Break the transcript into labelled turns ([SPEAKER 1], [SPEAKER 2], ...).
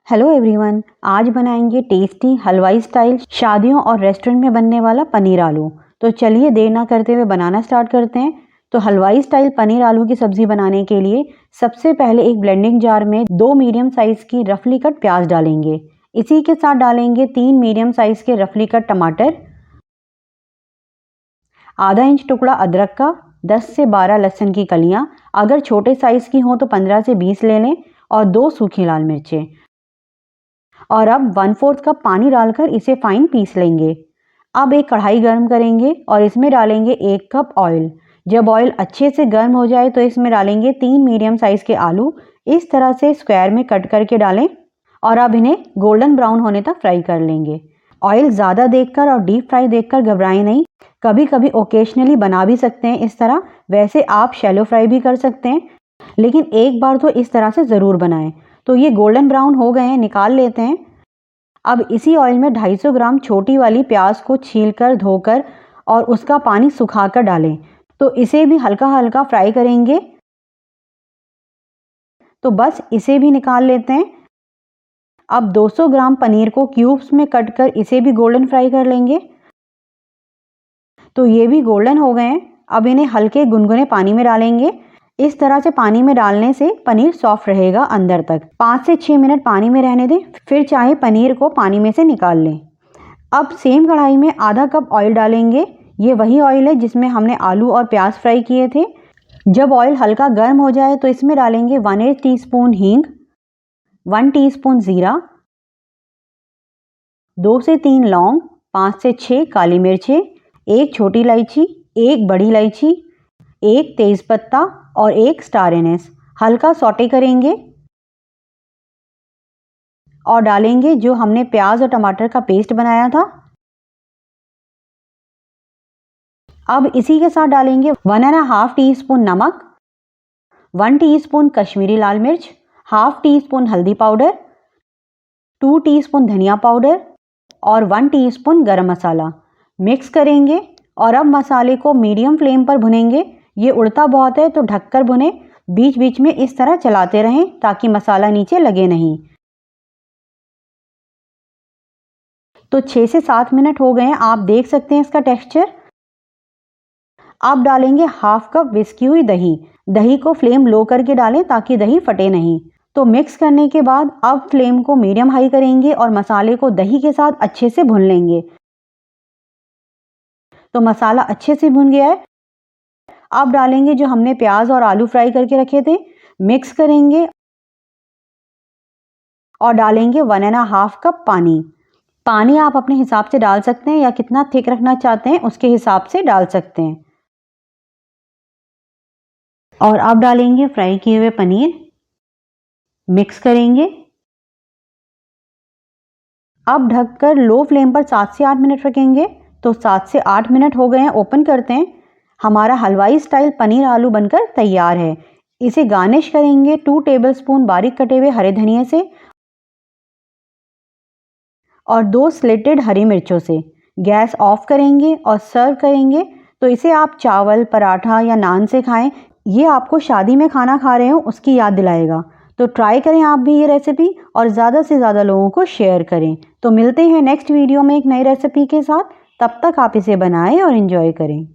[SPEAKER 1] Hello everyone, आज बनाएंगे tasty हलवाई स्टाइल शादियों और रेस्टोरेंट में बनने वाला पनीर आलू। तो चलिए देर ना करते हुए बनाना स्टार्ट करते हैं। तो हलवाई स्टाइल पनीर आलू की सब्जी बनाने के लिए सबसे पहले एक ब्लेंडिंग जार में 2 मीडियम साइज की रफली कट प्याज डालेंगे। इसी के साथ डालेंगे 3 मीडियम साइज के रफली कट टमाटर, आधा इंच टुकड़ा अदरक का, 10 से 12 लहसुन की कलियां, अगर छोटे साइज की हो तो 15 से 20 ले लें, और 2 सूखी लाल मिर्चें। और अब 1/4 कप पानी डालकर इसे फाइन पीस लेंगे। अब एक कढ़ाई गर्म करेंगे और इसमें डालेंगे 1 कप ऑयल। जब ऑयल अच्छे से गर्म हो जाए तो इसमें डालेंगे 3 मीडियम साइज के आलू। इस तरह से स्क्वायर में कट करके डालें और अब इन्हें गोल्डन ब्राउन होने तक फ्राई कर लेंगे। ऑयल ज़्यादा देखकर और डीप फ्राई देखकर घबराएं नहीं, कभी कभी ओकेशनली बना भी सकते हैं इस तरह। वैसे आप शैलो फ्राई भी कर सकते हैं, लेकिन एक बार तो इस तरह से ज़रूर बनाएं। तो ये गोल्डन ब्राउन हो गए हैं, निकाल लेते हैं। अब इसी ऑयल में 250 ग्राम छोटी वाली प्याज को छीलकर धोकर और उसका पानी सुखाकर डालें। तो इसे भी हल्का हल्का फ्राई करेंगे। तो बस इसे भी निकाल लेते हैं। अब 200 ग्राम पनीर को क्यूब्स में कट कर इसे भी गोल्डन फ्राई कर लेंगे। तो ये भी गोल्डन हो गए हैं। अब इन्हें हल्के गुनगुने पानी में डालेंगे। इस तरह से पानी में डालने से पनीर सॉफ्ट रहेगा अंदर तक। 5 से 6 मिनट पानी में रहने दें, फिर चाहे पनीर को पानी में से निकाल लें। अब सेम कढ़ाई में आधा कप ऑयल डालेंगे। ये वही ऑयल है जिसमें हमने आलू और प्याज फ्राई किए थे। जब ऑयल हल्का गर्म हो जाए तो इसमें डालेंगे 1/8 टीस्पून हींग, 1 टीस्पून जीरा, 2 से 3 लौंग, 5 से 6 काली मिर्चें, 1 छोटी इलायची, 1 बड़ी इलायची, 1 तेज़पत्ता और 1 स्टार एनिस। हल्का सौटे करेंगे और डालेंगे जो हमने प्याज और टमाटर का पेस्ट बनाया था। अब इसी के साथ डालेंगे 1.5 टीस्पून नमक, 1 टीस्पून कश्मीरी लाल मिर्च, हाफ टीस्पून हल्दी पाउडर, 2 टीस्पून धनिया पाउडर और 1 टीस्पून गरम मसाला। मिक्स करेंगे और अब मसाले को मीडियम फ्लेम पर भुनेंगे। ये उड़ता बहुत है तो ढककर भुने, बीच बीच में इस तरह चलाते रहें ताकि मसाला नीचे लगे नहीं। तो 6 से 7 मिनट हो गए हैं, आप देख सकते हैं इसका टेक्सचर। अब डालेंगे हाफ कप विस्की हुई दही। दही को फ्लेम लो करके डालें ताकि दही फटे नहीं। तो मिक्स करने के बाद अब फ्लेम को मीडियम हाई करेंगे और मसाले को दही के साथ अच्छे से भून लेंगे। तो मसाला अच्छे से भुन गया है। अब डालेंगे जो हमने प्याज और आलू फ्राई करके रखे थे, मिक्स करेंगे और डालेंगे 1.5 कप पानी। पानी आप अपने हिसाब से डाल सकते हैं या कितना थिक रखना चाहते हैं उसके हिसाब से डाल सकते हैं। और अब डालेंगे फ्राई किए हुए पनीर, मिक्स करेंगे। अब ढककर लो फ्लेम पर 7 से 8 मिनट रखेंगे। तो 7 से 8 मिनट हो गए हैं, ओपन करते हैं। हमारा हलवाई स्टाइल पनीर आलू बनकर तैयार है। इसे गार्निश करेंगे 2 टेबलस्पून बारीक कटे हुए हरे धनिए से और 2 स्लिटेड हरी मिर्चों से। गैस ऑफ करेंगे और सर्व करेंगे। तो इसे आप चावल, पराठा या नान से खाएं। ये आपको शादी में खाना खा रहे हो उसकी याद दिलाएगा। तो ट्राई करें आप भी ये रेसिपी और ज़्यादा से ज़्यादा लोगों को शेयर करें। तो मिलते हैं नेक्स्ट वीडियो में एक नई रेसिपी के साथ। तब तक आप इसे बनाएं और एंजॉय करें।